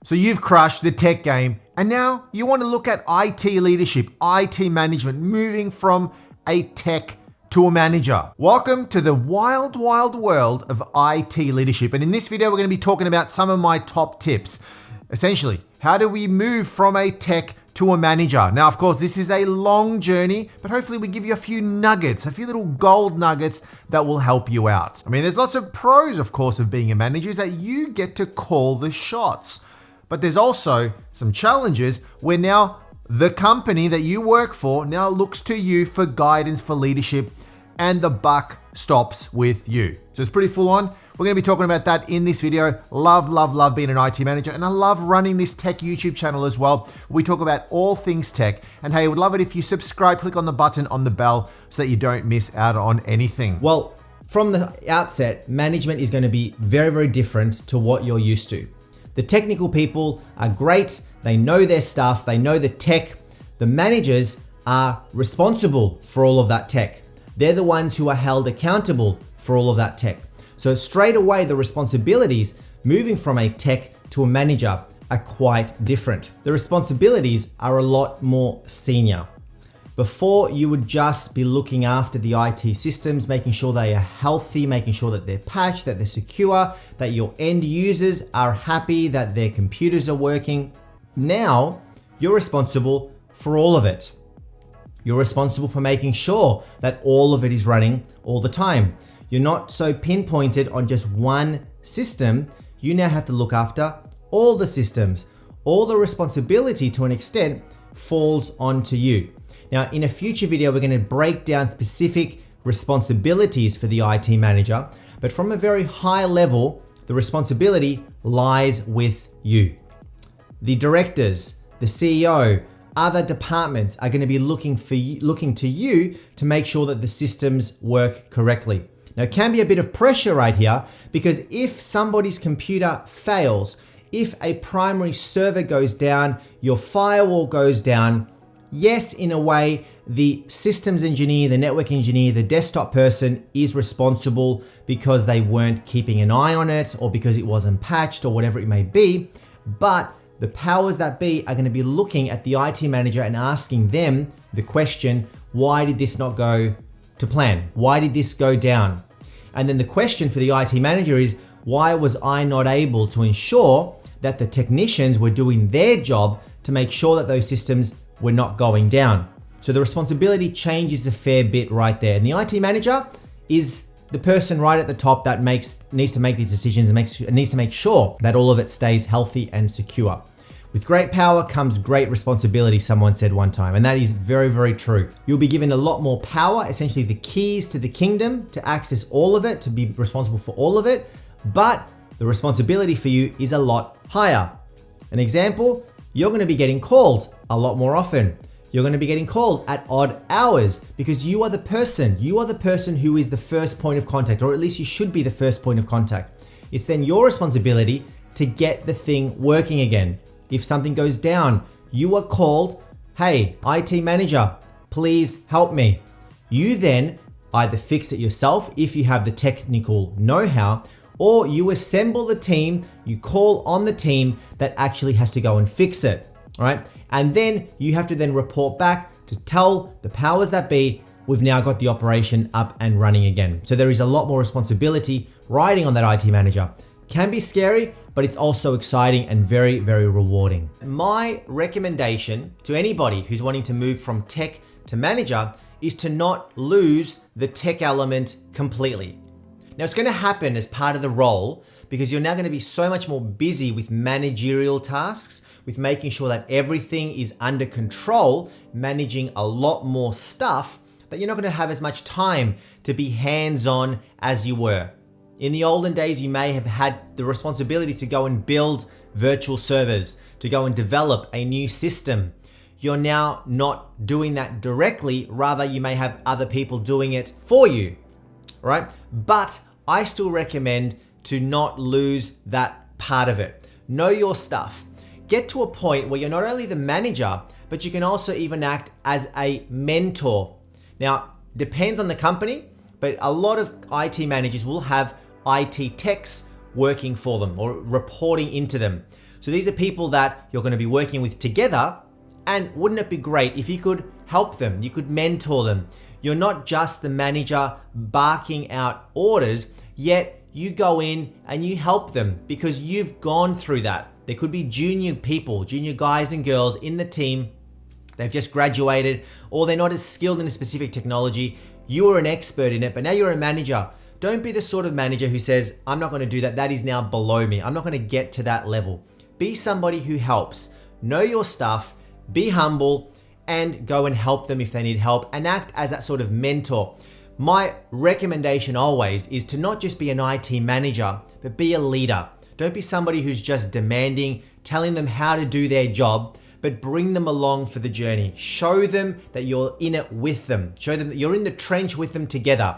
So you've crushed the tech game, and now you want to look at IT leadership, IT management, moving from a tech to a manager. Welcome to the wild, wild world of IT leadership. And in this video, we're going to be talking about some of my top tips. Essentially, how do we move from a tech to a manager? Now, of course, this is a long journey, but hopefully we give you a few nuggets, a few little gold nuggets that will help you out. I mean, there's lots of pros, of course, of being a manager, is that you get to call the shots. But there's also some challenges where now the company that you work for now looks to you for guidance, for leadership, and the buck stops with you. So it's pretty full on. We're going to be talking about that in this video. Love being an IT manager, and I love running this tech YouTube channel as well. We talk about all things tech, and hey, I would love it if you subscribe, click on the button on the bell so that you don't miss out on anything. Well, from the outset, management is going to be very, very different to what you're used to. The technical people are great. They know their stuff. They know the tech. The managers are responsible for all of that tech. They're the ones who are held accountable for all of that tech. So straight away, the responsibilities moving from a tech to a manager are quite different. The responsibilities are a lot more senior. Before, you would just be looking after the IT systems, making sure they are healthy, making sure that they're patched, that they're secure, that your end users are happy, that their computers are working. Now, you're responsible for all of it. You're responsible for making sure that all of it is running all the time. You're not so pinpointed on just one system. You now have to look after all the systems. All the responsibility, to an extent, falls onto you. Now, in a future video, we're going to break down specific responsibilities for the IT manager, but from a very high level, the responsibility lies with you. The directors, the CEO, other departments are going to be looking to you to make sure that the systems work correctly. Now, it can be a bit of pressure right here, because if somebody's computer fails, if a primary server goes down, your firewall goes down, yes, in a way, the systems engineer, the network engineer, the desktop person is responsible because they weren't keeping an eye on it or because it wasn't patched or whatever it may be. But the powers that be are going to be looking at the IT manager and asking them the question, why did this not go to plan? Why did this go down? And then the question for the IT manager is, why was I not able to ensure that the technicians were doing their job to make sure that those systems were not going down? So the responsibility changes a fair bit right there. And the IT manager is the person right at the top that needs to make these decisions and needs to make sure that all of it stays healthy and secure. With great power comes great responsibility, someone said one time, and that is very, very true. You'll be given a lot more power, essentially the keys to the kingdom, to access all of it, to be responsible for all of it, but the responsibility for you is a lot higher. An example, you're going to be getting called a lot more often. You're going to be getting called at odd hours because you are the person who is the first point of contact, or at least you should be the first point of contact. It's then your responsibility to get the thing working again. If something goes down, you are called, hey, IT manager, please help me. You then either fix it yourself if you have the technical know-how, or you assemble the team, you call on the team that actually has to go and fix it, all right? And then you have to then report back to tell the powers that be, we've now got the operation up and running again. So there is a lot more responsibility riding on that IT manager. Can be scary, but it's also exciting and very, very rewarding. My recommendation to anybody who's wanting to move from tech to manager is to not lose the tech element completely. Now, it's going to happen as part of the role because you're now going to be so much more busy with managerial tasks, with making sure that everything is under control, managing a lot more stuff, that you're not going to have as much time to be hands-on as you were. In the olden days, you may have had the responsibility to go and build virtual servers, to go and develop a new system. You're now not doing that directly, rather you may have other people doing it for you, right? But I still recommend to not lose that part of it. Know your stuff. Get to a point where you're not only the manager, but you can also even act as a mentor. Now, depends on the company, but a lot of IT managers will have IT techs working for them or reporting into them. So these are people that you're going to be working with together, and wouldn't it be great if you could help them, you could mentor them. You're not just the manager barking out orders, yet you go in and you help them because you've gone through that. There could be junior people, junior guys and girls in the team. They've just graduated, or they're not as skilled in a specific technology. You are an expert in it, but now you're a manager. Don't be the sort of manager who says, I'm not going to do that. That is now below me. I'm not going to get to that level. Be somebody who helps. Know your stuff, be humble, and go and help them if they need help, and act as that sort of mentor. My recommendation always is to not just be an IT manager, but be a leader. Don't be somebody who's just demanding, telling them how to do their job, but bring them along for the journey. Show them that you're in it with them. Show them that you're in the trench with them together.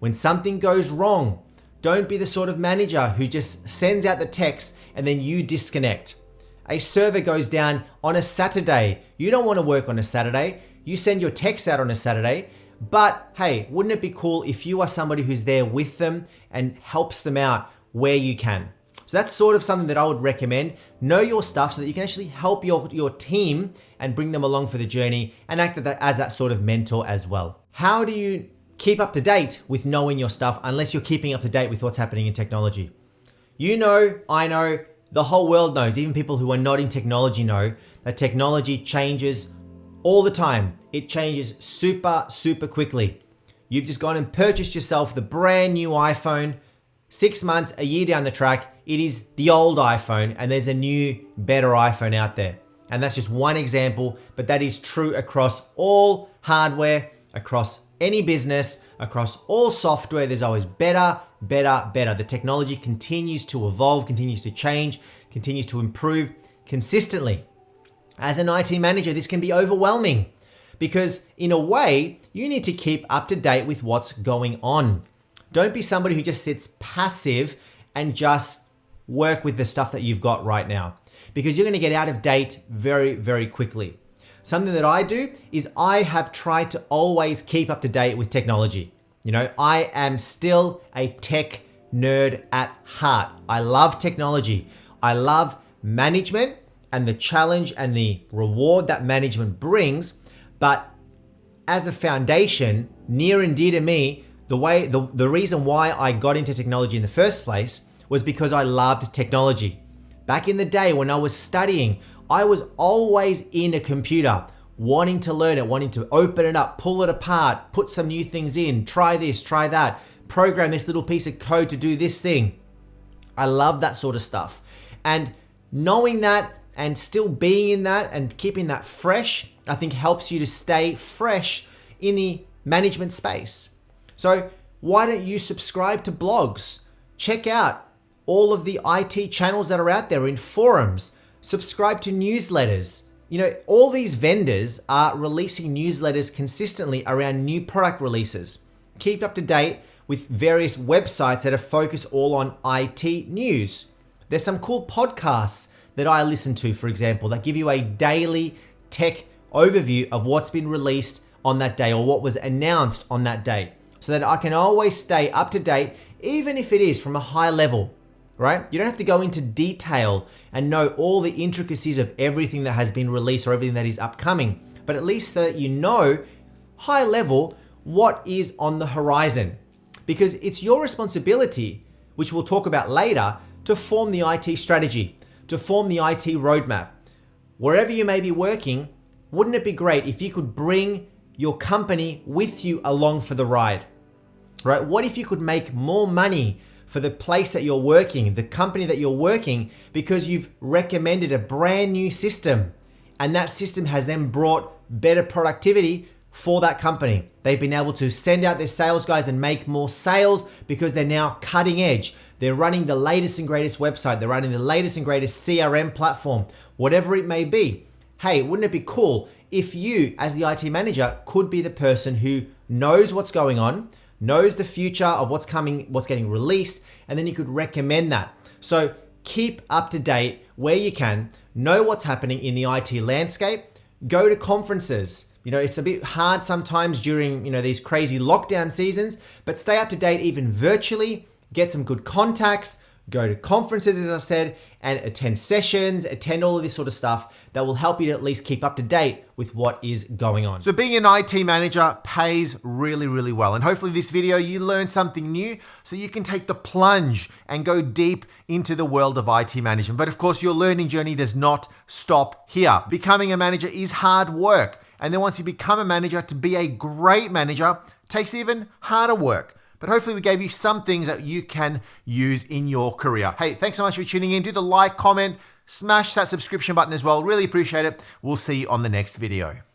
When something goes wrong, don't be the sort of manager who just sends out the text and then you disconnect. A server goes down on a Saturday. You don't want to work on a Saturday. You send your texts out on a Saturday. But hey, wouldn't it be cool if you are somebody who's there with them and helps them out where you can? So that's sort of something that I would recommend. Know your stuff so that you can actually help your team and bring them along for the journey and act as that sort of mentor as well. How do you keep up to date with knowing your stuff unless you're keeping up to date with what's happening in technology? You know, I know, the whole world knows, even people who are not in technology know that technology changes all the time. It changes super, super quickly. You've just gone and purchased yourself the brand new iPhone. 6 months, a year down the track, it is the old iPhone and there's a new, better iPhone out there. And that's just one example, but that is true across all hardware, across any business, across all software. There's always better, better, better. The technology continues to evolve, continues to change, continues to improve consistently. As an IT manager, this can be overwhelming because in a way, you need to keep up to date with what's going on. Don't be somebody who just sits passive and just work with the stuff that you've got right now, because you're going to get out of date very, very quickly. Something that I do is I have tried to always keep up to date with technology. You know, I am still a tech nerd at heart. I love technology. I love management and the challenge and the reward that management brings. But as a foundation, near and dear to me, the reason why I got into technology in the first place was because I loved technology. Back in the day when I was studying, I was always in a computer, wanting to learn it, wanting to open it up, pull it apart, put some new things in, try this, try that, program this little piece of code to do this thing. I love that sort of stuff. And knowing that and still being in that and keeping that fresh, I think helps you to stay fresh in the management space. So why don't you subscribe to blogs? Check out all of the IT channels that are out there in forums. Subscribe to newsletters. You know, all these vendors are releasing newsletters consistently around new product releases. Keep up to date with various websites that are focused all on IT news. There's some cool podcasts that I listen to, for example, that give you a daily tech overview of what's been released on that day or what was announced on that day, so that I can always stay up to date, even if it is from a high level, right? You don't have to go into detail and know all the intricacies of everything that has been released or everything that is upcoming, but at least so that you know high level what is on the horizon. Because it's your responsibility, which we'll talk about later, to form the IT strategy, to form the IT roadmap. Wherever you may be working, wouldn't it be great if you could bring your company with you along for the ride, right? What if you could make more money for the place that you're working, the company that you're working, because you've recommended a brand new system and that system has then brought better productivity for that company. They've been able to send out their sales guys and make more sales because they're now cutting edge. They're running the latest and greatest website. They're running the latest and greatest CRM platform, whatever it may be. Hey, wouldn't it be cool if you, as the IT manager, could be the person who knows what's going on, knows the future of what's coming, what's getting released, and then you could recommend that. So keep up to date where you can, know what's happening in the IT landscape, go to conferences. You know, it's a bit hard sometimes during, these crazy lockdown seasons, but stay up to date even virtually, get some good contacts, go to conferences, as I said, and attend sessions, attend all of this sort of stuff that will help you to at least keep up to date with what is going on. So being an IT manager pays really, really well. And hopefully this video, you learned something new so you can take the plunge and go deep into the world of IT management. But of course, your learning journey does not stop here. Becoming a manager is hard work. And then once you become a manager, to be a great manager takes even harder work. But hopefully we gave you some things that you can use in your career. Hey, thanks so much for tuning in. Do the like, comment, smash that subscription button as well. Really appreciate it. We'll see you on the next video.